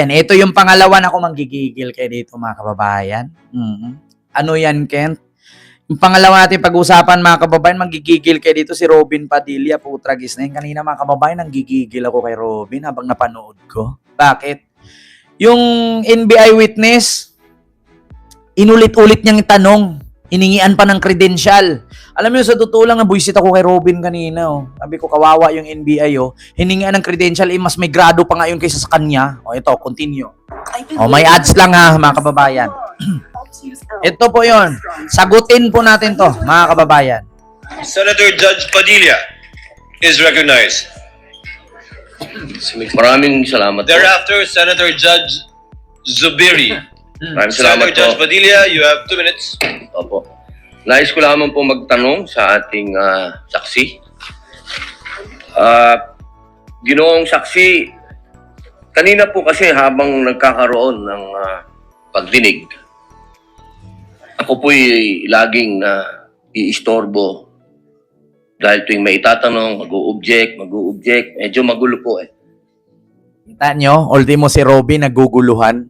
Yan, ito yung pangalawa na ako manggigigil kayo dito mga kababayan. Ano yan, Kent? Yung pangalawa natin pag-usapan mga kababayan, manggigigil kayo dito si Robin Padilla, putragis na yun. Kanina mga kababayan, nanggigigil ako kay Robin habang napanood ko. Bakit? Yung NBI witness, inulit-ulit niyang tanong, hiningian pa ng credential. Alam niyo, sa totoo lang, nabuisit ako kay Robin kanina. Oh. Sabi ko, kawawa yung NBI. Oh. Hiningian ng credential, mas may grado pa nga yun kaysa sa kanya. O, ito, continue. O, may ads lang ha, mga kababayan. Ito po yon. Sagutin po natin to, mga kababayan. Senator Judge Padilla is recognized. Maraming salamat po. Thereafter, Senator Judge Zubiri. Maraming salamat Senator Judge po. Padilla, you have 2 minutes. Opo. Nais ko lamang po magtanong sa ating saksi. Ginoong saksi, kanina po kasi habang nagkakaroon ng pagdinig, ako po'y laging iistorbo dahil tuwing may itatanong, mag-o-object, medyo magulo po eh. Kita nyo, ultimo si Robin naguguluhan.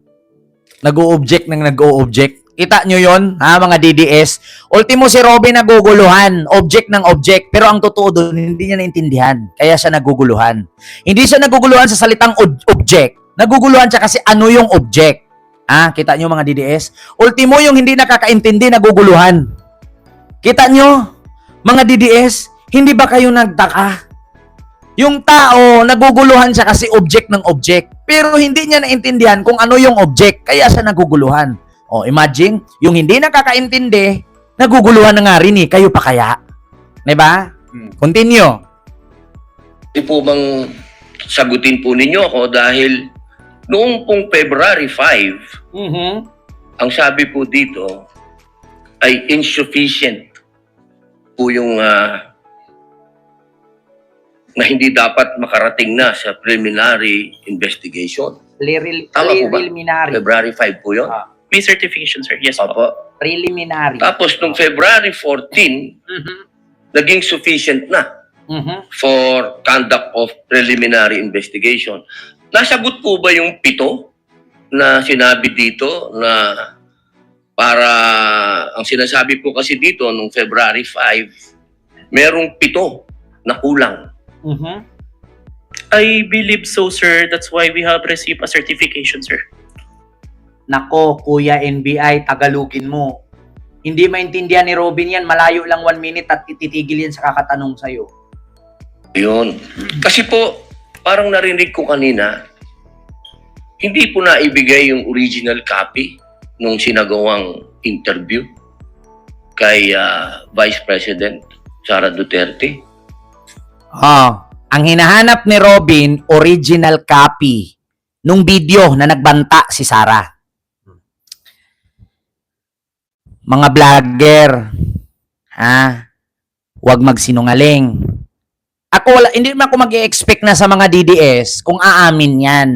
Nag-o-object ng nag-o-object. Kita nyo yon, ha, mga DDS? Ultimo si Robin naguguluhan, object ng object. Pero ang totoo doon, hindi niya naintindihan. Kaya siya naguguluhan. Hindi siya naguguluhan sa salitang object. Naguguluhan siya kasi ano yung object. Ah, kita nyo mga DDS? Ultimo yung hindi nakakaintindi, naguguluhan. Kita nyo, mga DDS, hindi ba kayo nagtaka? Yung tao, naguguluhan siya kasi object ng object. Pero hindi niya naintindihan kung ano yung object, kaya siya naguguluhan. O, imagine, yung hindi nakakaintindi, naguguluhan na nga rin eh, kayo pa kaya? Diba? Continue. Hindi po bang sagutin po ninyo ako dahil noong pong February 5, ang sabi po dito ay insufficient po yung na hindi dapat makarating na sa preliminary investigation. Tama po ba? Preliminary. February 5 po yun? May certification, sir. Yes po. Opo. Preliminary. Tapos nung February 14, naging sufficient na for conduct of preliminary investigation. Nasagot po ba yung 7 na sinabi dito na para, ang sinasabi po kasi dito nung February 5, merong 7 na kulang. I believe so, sir. That's why we have received a certification, sir. Nako, Kuya NBI, Tagalogin mo. Hindi maintindihan ni Robin yan, malayo lang 1 minute at ititigil yan sa kakatanong sa'yo. Yun. Kasi po, parang narinig ko kanina, hindi po naibigay yung original copy nung sinagawang interview kay Vice President Sara Duterte. Ang hinahanap ni Robin, original copy nung video na nagbanta si Sara. Mga vlogger, huwag magsinungaling. Hindi naman ako mag-i-expect na sa mga DDS kung aamin yan.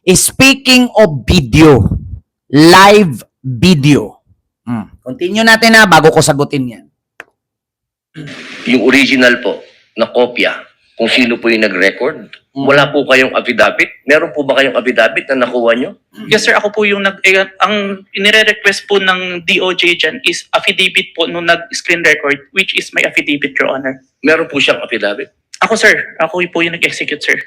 Speaking of video, live video. Continue natin bago ko sagutin yan. Yung original po na kopya, kung sino po yung nag-record. Wala po kayong affidavit? Meron po ba kayong affidavit na nakuha nyo? Yes, sir. Ako po yung ang inire-request po ng DOJ dyan is affidavit po nung nag-screen record, which is my affidavit, Your Honor. Meron po siyang affidavit? Ako, sir. Ako po yung nag-execute, sir.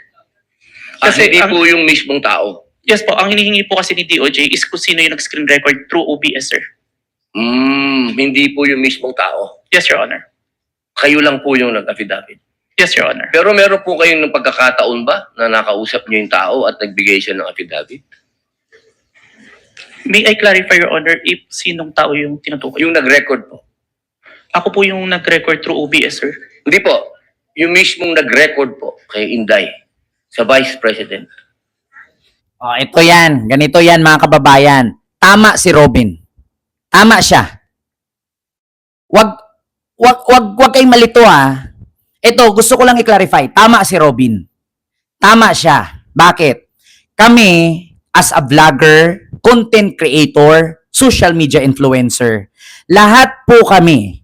Kasi hindi po yung mismong tao? Yes po. Ang hinihingi po kasi ni DOJ is kung sino yung nag-screen record through OBS, sir. Hindi po yung mismong tao? Yes, Your Honor. Kayo lang po yung nag-affidavit? Yes, Your Honor. Pero meron po kayong ng pagkakataon ba na nakausap niyo yung tao at nagbigay siya ng affidavit? May I clarify, Your Honor, if sinong tao yung tinutukoy? Yung nag-record po? Ako po yung nag-record through OBS, sir. Hindi po. Yung mismong nag-record po kay Inday sa Vice President. Ito yan. Ganito yan, mga kababayan. Tama si Robin. Tama siya. Wag kayong malito Ito, gusto ko lang i-clarify. Tama si Robin. Tama siya. Bakit? Kami, as a vlogger, content creator, social media influencer, lahat po kami,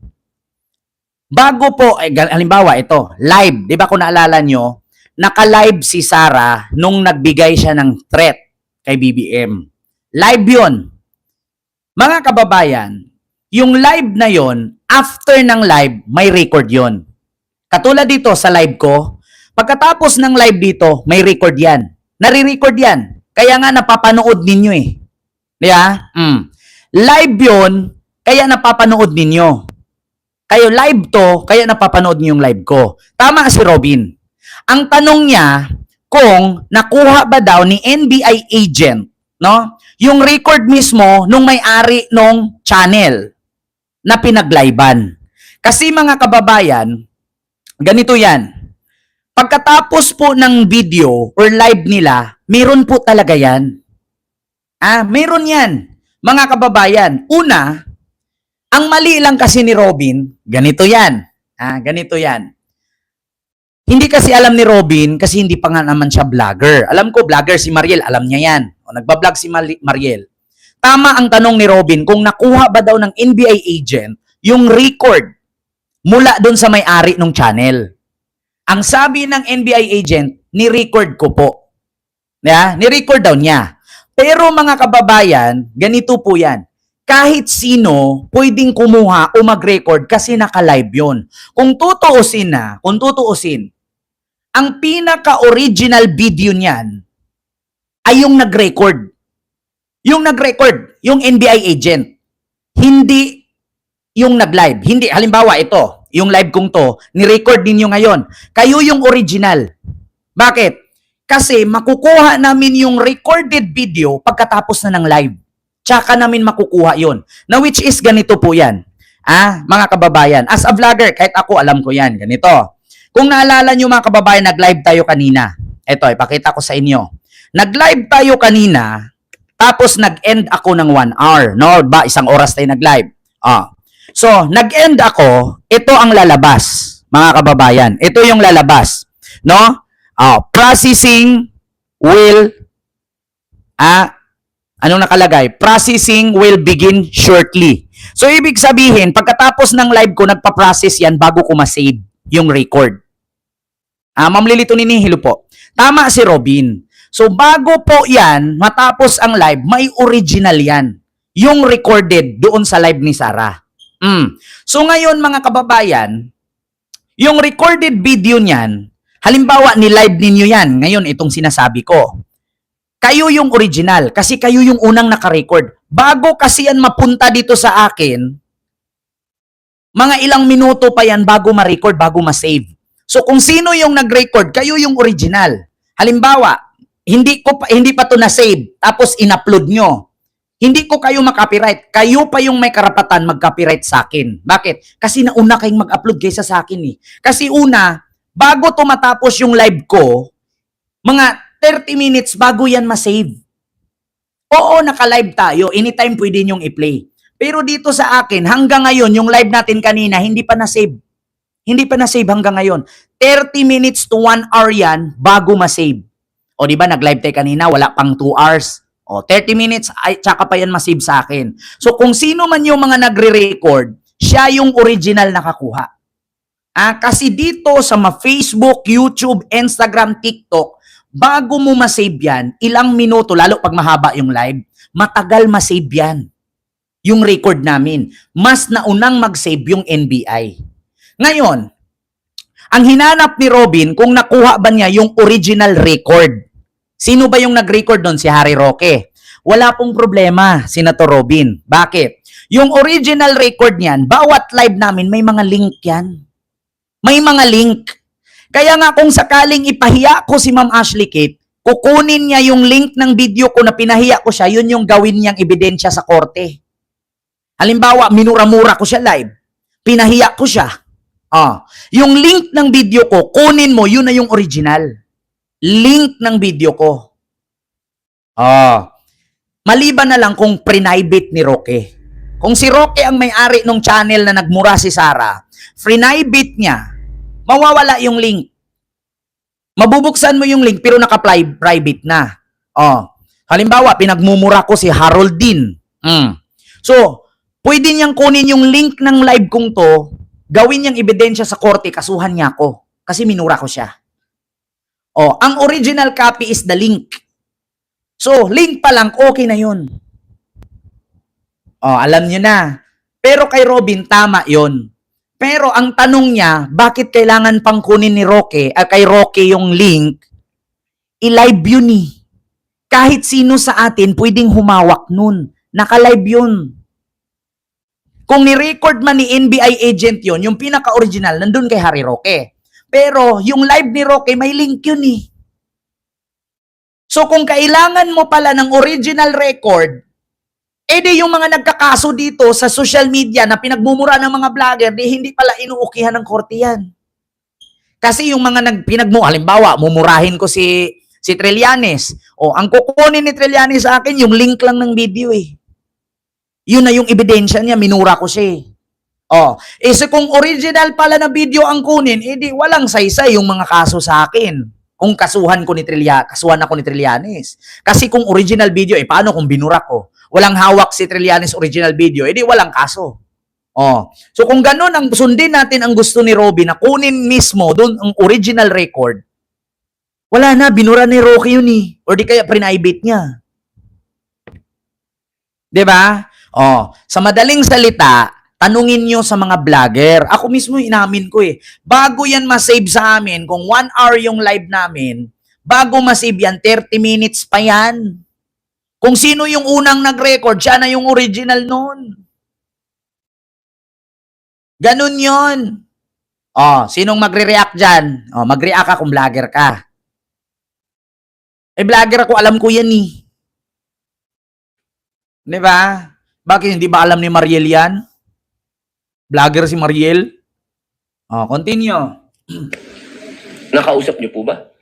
bago po, halimbawa ito, live, di ba kung naalala nyo, naka-live si Sara nung nagbigay siya ng threat kay BBM. Live yun. Mga kababayan, yung live na yon, after ng live, may record yon. Katulad dito sa live ko, pagkatapos ng live dito, may record yan. Nare-record yan. Kaya nga napapanood ninyo eh. Diba? Live yon, kaya napapanood ninyo. Kayo live to, kaya napapanood niyo yung live ko. Tama si Robin. Ang tanong niya, kung nakuha ba daw ni NBI agent, no? Yung record mismo nung may-ari nung channel na pinag-livean. Kasi mga kababayan, ganito yan. Pagkatapos po ng video or live nila, meron po talaga yan. Meron yan. Mga kababayan, una, ang mali lang kasi ni Robin, ganito yan. Ganito yan. Hindi kasi alam ni Robin kasi hindi pa nga naman siya vlogger. Alam ko, vlogger si Mariel, alam niya yan. O, nagbablog si Mariel. Tama ang tanong ni Robin kung nakuha ba daw ng NBI agent yung record mula doon sa may-ari ng channel. Ang sabi ng NBI agent, ni-record ko po. Ni-record daw niya. Pero mga kababayan, ganito po yan. Kahit sino pwedeng kumuha o mag-record kasi naka-live yun. Kung tutuusin, ang pinaka-original video niyan ay yung nag-record. Yung nag-record, yung NBI agent. Hindi yung nag-live. Hindi, halimbawa ito, yung live kong to, ni-record ninyo ngayon. Kayo yung original. Bakit? Kasi makukuha namin yung recorded video pagkatapos na ng live. Tsaka namin makukuha yon. Na which is ganito po yan. Mga kababayan, as a vlogger, kahit ako alam ko yan, ganito. Kung naalala nyo mga kababayan, nag-live tayo kanina. Ito, ipakita ko sa inyo. Nag-live tayo kanina, tapos nag-end ako ng 1 hour. No? Ba, isang oras tayo nag-live. So, nag-end ako, ito ang lalabas, mga kababayan. Ito yung lalabas. No? Processing will, anong nakalagay? Processing will begin shortly. So, ibig sabihin, pagkatapos ng live ko, nagpa-process yan bago ko ma-save yung record. Ma'am Lilito Ninihilo po. Tama si Robin. So, bago po yan, matapos ang live, may original yan. Yung recorded doon sa live ni Sarah. So, ngayon mga kababayan, yung recorded video niyan, halimbawa ni live ninyo yan, ngayon itong sinasabi ko. Kayo yung original kasi kayo yung unang naka-record. Bago kasi yan mapunta dito sa akin, mga ilang minuto pa yan bago ma-record, bago ma-save. So kung sino yung nag-record, kayo yung original. Halimbawa, hindi pa to na-save, tapos in-upload nyo. Hindi ko kayo makopyright. Kayo pa yung may karapatan mag-copyright sa akin. Bakit? Kasi nauna kayong mag-upload kaysa sa akin eh. Kasi una, bago to matapos yung live ko, mga 30 minutes bago yan ma-save. Oo, naka-live tayo. Anytime pwede nyong i-play. Pero dito sa akin, hanggang ngayon, yung live natin kanina, hindi pa na-save. Hindi pa na-save hanggang ngayon. 30 minutes to 1 hour yan bago ma-save. O di ba nag-live tayo kanina, wala pang 2 hours. O 30 minutes, ay, tsaka pa yan ma-save sa akin. So kung sino man yung mga nagre-record, siya yung original nakakuha. Kasi dito sa Facebook, YouTube, Instagram, TikTok, bago mo ma-save yan, ilang minuto, lalo pag mahaba yung live, matagal ma-save yan. Yung record namin. Mas naunang mag-save yung NBI. Ngayon, ang hinanap ni Robin kung nakuha ba niya yung original record. Sino ba yung nag-record doon? Si Harry Roque. Wala pong problema, Senator Robin. Bakit? Yung original record niyan, bawat live namin may mga link yan. May mga link. Kaya nga kung sakaling ipahiya ko si Ma'am Ashley Kate, kukunin niya yung link ng video ko na pinahiya ko siya, yun yung gawin niyang ebidensya sa korte. Halimbawa, minura-mura ko siya live. Pinahiya ko siya. Yung link ng video ko, kunin mo, yun na yung original. Link ng video ko. Maliban na lang kung private ni Roque. Kung si Roque ang may-ari ng channel na nagmura si Sarah, private niya, mawawala yung link. Mabubuksan mo yung link pero naka-private na. Halimbawa, pinagmumura ko si Haroldin. So, pwede niyang kunin yung link ng live kong to, gawin niyang ebidensya sa korte, kasuhan niya ako. Kasi minura ko siya. Ang original copy is the link. So, link pa lang, okay na yun. Oh, alam nyo na. Pero kay Robin, tama yon. Pero ang tanong niya, bakit kailangan pang kunin ni Roque, kay Roque yung link, i-live yun eh. Kahit sino sa atin, pwedeng humawak nun. Naka-live yun. Kung ni-record man ni NBI agent yun, yung pinaka-original, nandun kay Harry Roque. Pero yung live ni Roque, may link yun eh. So kung kailangan mo pala ng original record, di yung mga nagkakaso dito sa social media na pinagmumura ng mga vlogger, di hindi pala inuukihan ng korte yan. Kasi yung mga halimbawa, mumurahin ko si Trillanes. O, ang kukunin ni Trillanes sa akin, yung link lang ng video eh. Yun na yung ebidensya niya, minura ko siya eh. O, so kung original pala na video ang kunin, di walang saysay yung mga kaso sa akin. Kung kasuhan ako ni Trillanes. Kasi kung original video, paano kung binura ko? Walang hawak si Trillanes original video, di walang kaso. Oh. So kung ganun, ang sundin natin ang gusto ni Robin na kunin mismo doon ang original record, wala na, binura ni Roque yun eh. Or di kaya private niya. Diba? Oh. Sa madaling salita, tanungin nyo sa mga vlogger. Ako mismo inamin ko eh. Bago yan masave sa amin, kung 1 hour yung live namin, bago masave yan, 30 minutes pa yan. Kung sino yung unang nag-record, siya na yung original nun. Ganun yon. Oh, sinong magre-react dyan? Oh, mag-react ka kung vlogger ka. Vlogger ako, alam ko yan eh. Di ba? Bakit hindi ba alam ni Mariel yan? Vlogger si Mariel? Oh, continue. Nakausap niyo po ba?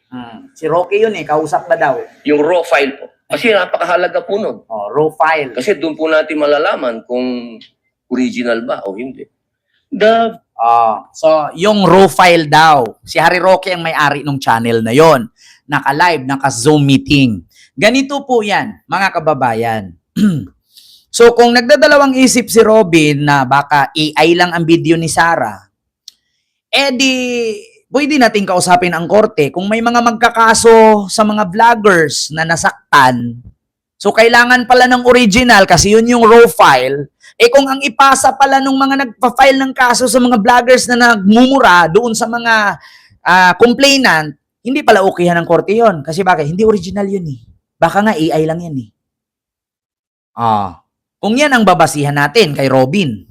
Si Roque yun eh, kausap na daw. Yung raw file po. Kasi napakahalaga po nun. Oh, raw file. Kasi doon po natin malalaman kung original ba o hindi. So, yung raw file daw, si Harry Roque ang may-ari ng channel na yon. Naka-live, naka-Zoom meeting. Ganito po yan, mga kababayan. So, kung nagdadalawang isip si Robin na baka AI lang ang video ni Sarah, pwede natin kausapin ang korte kung may mga magkakaso sa mga vloggers na nasaktan. So, kailangan pala ng original kasi yun yung raw file. Kung ang ipasa pala ng mga nagpa-file ng kaso sa mga vloggers na nagmumura doon sa mga complainant, hindi pala okayhan ng korte yun. Kasi bakit? Hindi original yun eh. Baka nga AI lang yan eh. Kung yan ang babasihan natin kay Robin.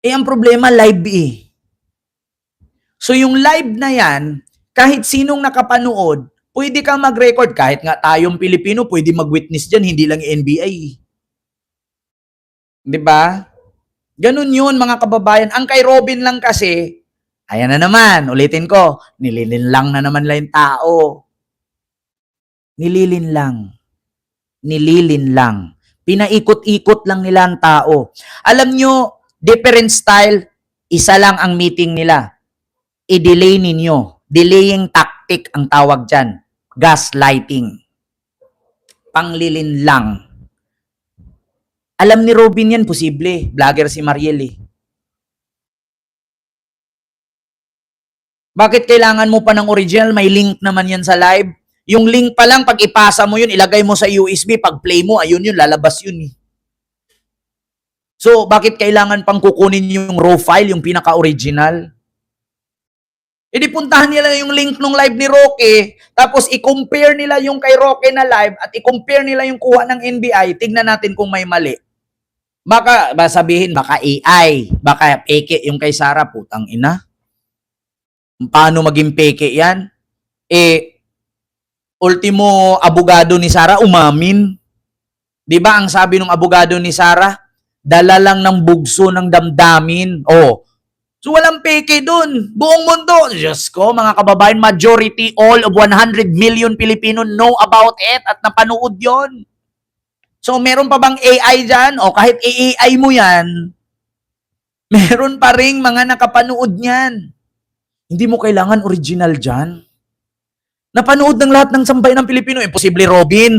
Ang problema, live eh. So yung live na yan, kahit sinong nakapanood, pwede kang mag-record. Kahit nga tayong Pilipino, pwede mag-witness dyan, hindi lang NBA. Diba? Ganun yun, mga kababayan. Ang kay Robin lang kasi, ayan na naman, ulitin ko, nililin lang na naman lang yung tao. Nililin lang. Nililin lang. Pinaikot-ikot lang nila ang tao. Alam nyo, different style, isa lang ang meeting nila. I-delay ninyo. Delaying tactic ang tawag dyan. Gaslighting. Panglilin lang. Alam ni Robin yan, posible. Vlogger si Mariel eh. Bakit kailangan mo pa ng original? May link naman yan sa live. Yung link pa lang, pag ipasa mo yun, ilagay mo sa USB, pag play mo, ayun yun, lalabas yun eh. So, bakit kailangan pang kukunin yung raw file, yung pinaka-original? Di puntahan nila yung link ng live ni Roque, tapos i-compare nila yung kay Roque na live, at i-compare nila yung kuha ng NBI, tignan natin kung may mali. Baka sabihin, baka AI, baka peke yung kay Sarah, putang ina. Paano maging peke yan? Ultimo, abogado ni Sarah, umamin. Di ba ang sabi ng abogado ni Sarah? Dala lang ng bugso ng damdamin. So walang peke dun. Buong mundo. Diyos ko, mga kababayan, majority, all of 100 million Filipino know about it at napanood yon. So meron pa bang AI dyan? O kahit AI mo yan, meron pa ring mga nakapanood niyan. Hindi mo kailangan original dyan. Napanood ng lahat ng sampay ng Pilipino. Imposible, Robin.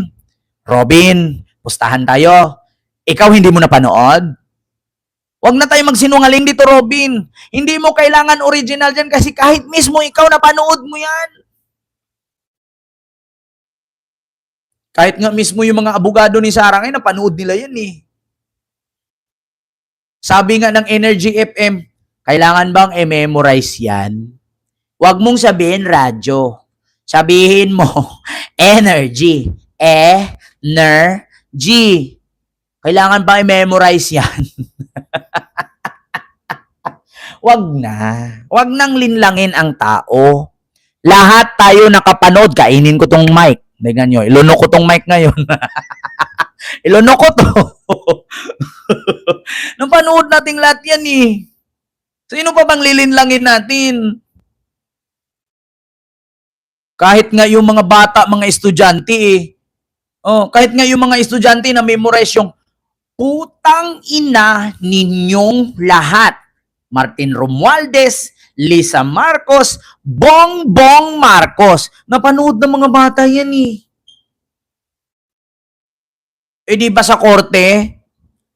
Robin, pustahan tayo. Ikaw hindi mo napanood? Huwag na tayo magsinungaling dito, Robin. Hindi mo kailangan original dyan kasi kahit mismo ikaw napanood mo yan. Kahit nga mismo yung mga abogado ni Sarah ngayon, napanood nila yan eh. Sabi nga ng Energy FM, kailangan bang i-memorize yan? Huwag mong sabihin radyo. Sabihin mo, energy. Energy. Kailangan bang i-memorize yan? Wag na. Wag nang linlangin ang tao. Lahat tayo nakapanood. Kainin ko tong mic. Tingnan nyo, ilunok ko tong mic ngayon. Ilunok ko to. Napanood nating lahat yan eh. Sino pa bang lilinlangin natin? Kahit nga yung mga bata, mga estudyante eh. Oh, kahit nga yung mga estudyante na memorize yung putang ina ninyong lahat. Martin Romualdez, Lisa Marcos, Bongbong Marcos. Napanood ng mga bata yan eh. Eh di ba sa korte,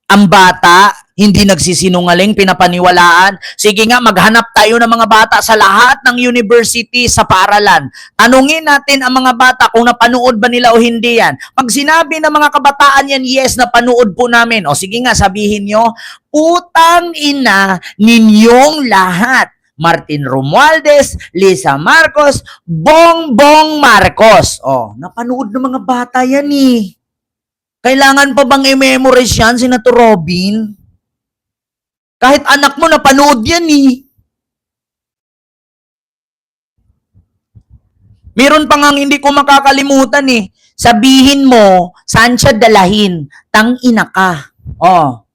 ang bata, hindi nagsisinungaling, pinapaniwalaan. Sige nga, maghanap tayo ng mga bata sa lahat ng university sa paaralan. Tanungin natin ang mga bata kung napanood ba nila o hindi yan. Pag sinabi ng mga kabataan yan, yes, napanood po namin. O sige nga, sabihin nyo, putang ina ninyong lahat. Martin Romualdez, Lisa Marcos, Bongbong Marcos. O, napanood ng mga bata yan eh. Kailangan pa bang i-memorize yan, Senator Robin? Kahit anak mo, napanood yan eh. Meron pa nga hindi ko makakalimutan eh. Sabihin mo, saan siya dalahin? Tangina ka. Oh.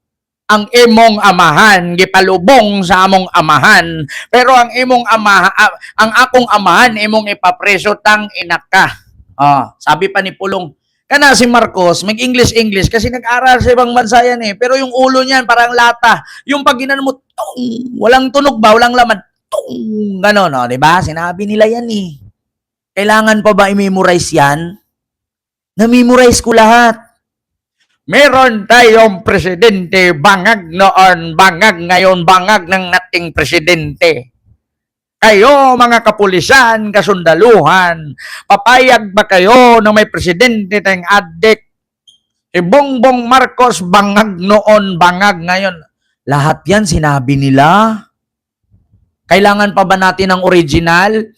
Ang imong amahan, gipalubong sa among amahan. Pero ang imong ang akong amahan, imong ipapreso, tangina ka. Oh. Sabi pa ni Pulong, kana si Marcos, mag-English kasi nag-aral sa ibang bansa yan eh. Pero yung ulo niyan parang lata. Yung pag ginano mo, tong, walang tunog ba, walang laman, tong, gano'n, no? Diba? Sinabi nila yan eh. Kailangan pa ba i-memorize yan? Na-memorize ko lahat. Meron tayong presidente, bangag noon, bangag ngayon, bangag ng ating presidente. Kayo, mga kapulisan, kasundaluhan, papayag ba kayo na may presidente tayong adik? Si Bongbong Marcos, bangag noon, bangag ngayon. Lahat yan sinabi nila. Kailangan pa ba natin ang original?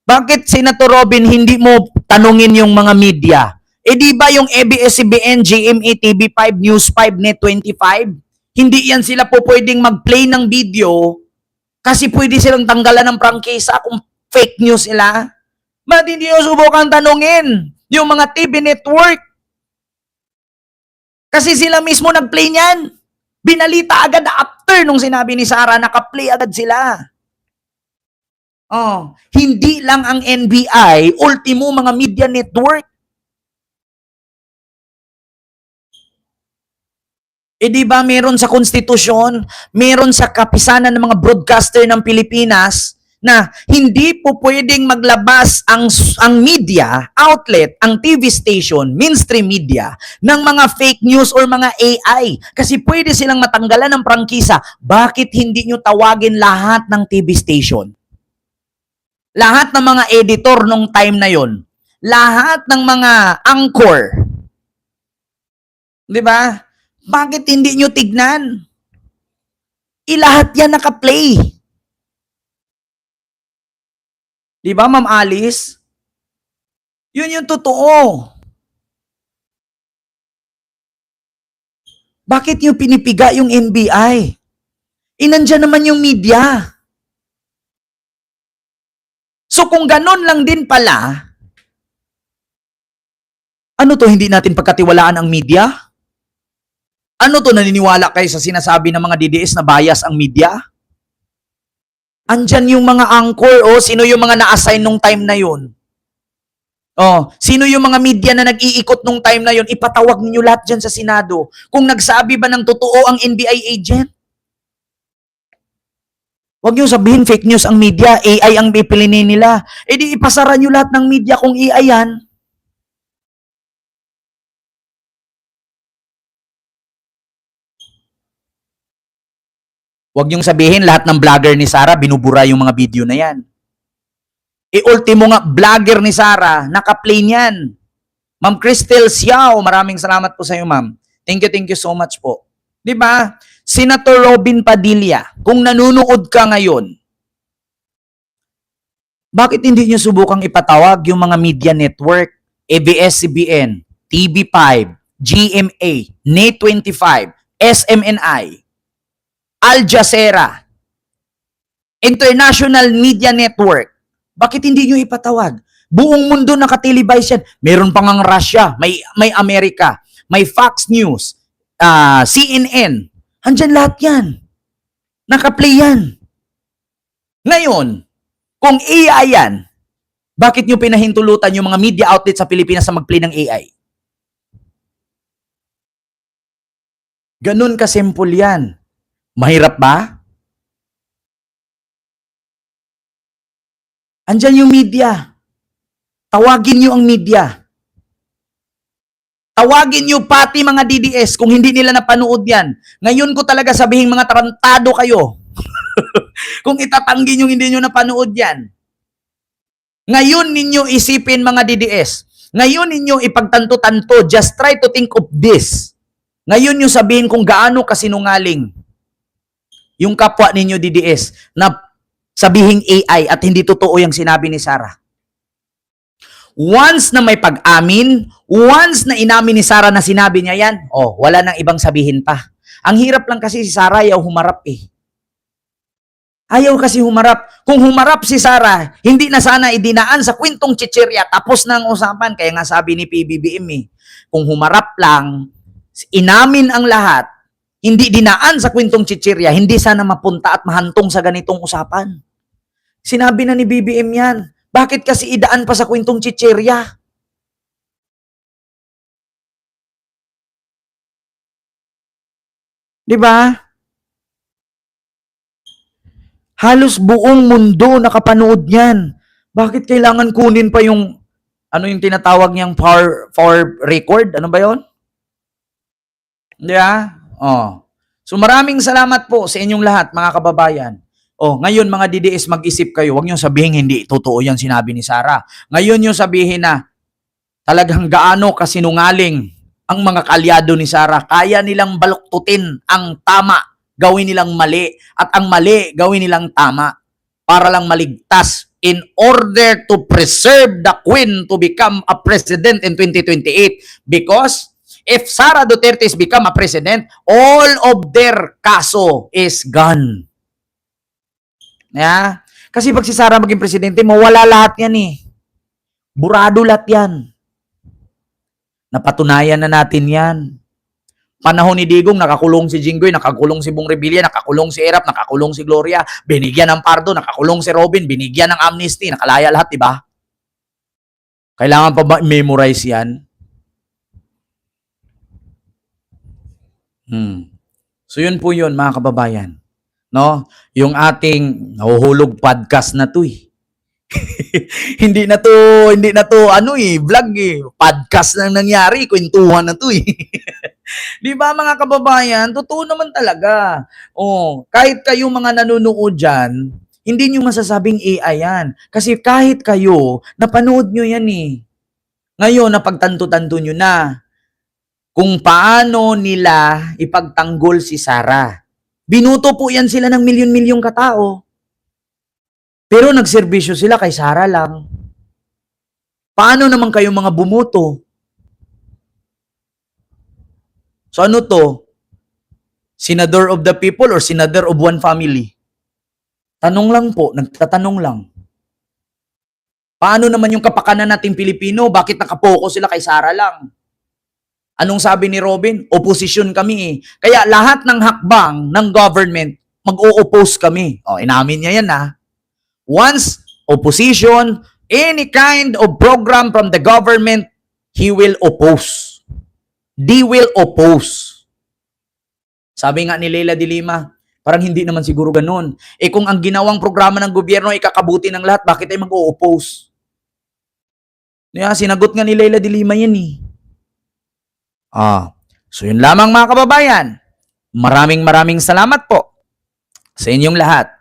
Bakit, Senator Robin, hindi mo tanungin yung mga media? Eh di ba yung ABS-CBN, GMA, TV5, News 5, Net25? Hindi yan sila po pwedeng mag-play ng video kasi pwede silang tanggalan ng prangkisa kung fake news sila. Ba't hindi nyo subukan tanungin yung mga TV network? Kasi sila mismo nag-play niyan. Binalita agad after nung sinabi ni Sarah, naka-play agad sila. Oh, hindi lang ang NBI, ultimo mga media network. Eh di ba meron sa konstitusyon, meron sa kapisanan ng mga broadcaster ng Pilipinas na hindi po pwedeng maglabas ang media outlet, ang TV station, mainstream media ng mga fake news or mga AI kasi pwede silang matanggalan ng prangkisa. Bakit hindi nyo tawagin lahat ng TV station? Lahat ng mga editor nung time na yon, lahat ng mga anchor, di ba? Bakit hindi nyo tignan? Lahat yan naka-play. Di ba, Ma'am Alice? Yun yung totoo. Bakit nyo pinipiga yung NBI? Inandyan naman yung media. So kung ganon lang din pala, ano to, hindi natin pagkatiwalaan ang media? Ano to, naniniwala kayo sa sinasabi ng mga DDS na bias ang media? Andyan yung mga anchor, sino yung mga na-assign nung time na yun? Sino yung mga media na nag-iikot nung time na yun? Ipatawag ninyo lahat dyan sa Senado. Kung nagsabi ba ng totoo ang NBI agent? Huwag nyo sabihin fake news ang media, AI ang pipilinin nila. Eh di ipasara nyo lahat ng media kung AI yan. Huwag niyong sabihin lahat ng vlogger ni Sarah binubura yung mga video na yan. E ultimo nga, vlogger ni Sarah, naka-play niyan. Ma'am Cristel Siao, maraming salamat po sa iyo, ma'am. Thank you so much po. 'Di ba? Senator Robin Padilla, kung nanonood ka ngayon, bakit hindi niyo subukang ipatawag yung mga media network, ABS-CBN, TV5, GMA, NET25, SMNI, Al Jazeera, International Media Network? Bakit hindi niyo ipatawag? Buong mundo nakatelevise yan. Meron pa ngang Russia, may Amerika, may Fox News, CNN. Andyan lahat yan. Nakaplay yan. Ngayon, kung AI yan, bakit nyo pinahintulutan yung mga media outlet sa Pilipinas na mag-play ng AI? Ganun ka-simple yan. Mahirap ba? Andyan yung media. Tawagin nyo ang media. Tawagin nyo pati mga DDS kung hindi nila napanood yan. Ngayon ko talaga sabihin mga tarantado kayo. Kung itatanggi nyo hindi nyo napanood yan. Ngayon ninyo isipin mga DDS. Ngayon ninyo ipagtanto-tanto. Just try to think of this. Ngayon nyo sabihin kung gaano kasinungaling yung kapwa ninyo DDS na sabihing AI at hindi totoo yung sinabi ni Sarah. Once na may pag-amin, once na inamin ni Sarah na sinabi niya yan, wala nang ibang sabihin pa. Ang hirap lang kasi si Sarah ayaw humarap eh. Ayaw kasi humarap. Kung humarap si Sarah, hindi na sana idinaan sa kwentong chichirya, tapos na ang usapan. Kaya nga sabi ni PBBM eh, kung humarap lang, inamin ang lahat, hindi dinaan sa kwentong chichirya, hindi sana mapunta at mahantong sa ganitong usapan. Sinabi na ni BBM yan. Bakit kasi idaan pa sa kwentong chichirya? Di ba? Halos buong mundo nakapanood niyan. Bakit kailangan kunin pa yung yung tinatawag niyang for record? Ano ba 'yon? Di ba? So maraming salamat po sa inyong lahat, mga kababayan. Ngayon mga DDS, mag-isip kayo. Huwag niyo sabihin hindi totoo yan sinabi ni Sarah. Ngayon niyo sabihin na talagang gaano kasinungaling ang mga kalyado ni Sarah. Kaya nilang baluktutin ang tama, gawin nilang mali, at ang mali, gawin nilang tama para lang maligtas in order to preserve the Queen to become a president in 2028. Because if Sara Duterte is become a president, all of their kaso is gone. Yeah? Kasi pag si Sara maging presidente, mawala lahat yan eh. Burado lahat yan. Napatunayan na natin yan. Panahon ni Digong, nakakulong si Jinggoy, nakakulong si Bong Revilla, nakakulong si Erap, nakakulong si Gloria, binigyan ng pardo, nakakulong si Robin, binigyan ng amnesty, nakalaya lahat, diba? Kailangan pa ba memorize yan? So yun po yun, mga kababayan. No? Yung ating nahuhulog podcast na to eh. hindi na to vlog eh. Podcast lang nangyari, kwentuhan na to eh. Di ba mga kababayan? Totoo naman talaga. Kahit kayo mga nanonood dyan, hindi nyo masasabing AI yan. Kasi kahit kayo, napanood nyo yan eh. Ngayon, napagtanto-tanto nyo na kung paano nila ipagtanggol si Sarah. Binuto po yan sila ng milyon-milyong katao. Pero nagserbisyo sila kay Sarah lang. Paano naman kayo mga bumuto? So ano to? Senador of the people or senador of one family? Tanong lang po, nagtatanong lang. Paano naman yung kapakanan nating Pilipino? Bakit nakapokus sila kay Sarah lang? Anong sabi ni Robin? Opposition kami eh. Kaya lahat ng hakbang ng government, mag-o-oppose kami. Inamin niya yan ha. Once opposition, any kind of program from the government, he will oppose. They will oppose. Sabi nga ni Leila de Lima, parang hindi naman siguro ganun. Kung ang ginawang programa ng gobyerno ay kakabuti ng lahat, bakit ay mag-o-oppose? Sinagot nga ni Leila de Lima yan eh. So yun lamang mga kababayan. Maraming salamat po sa inyong lahat.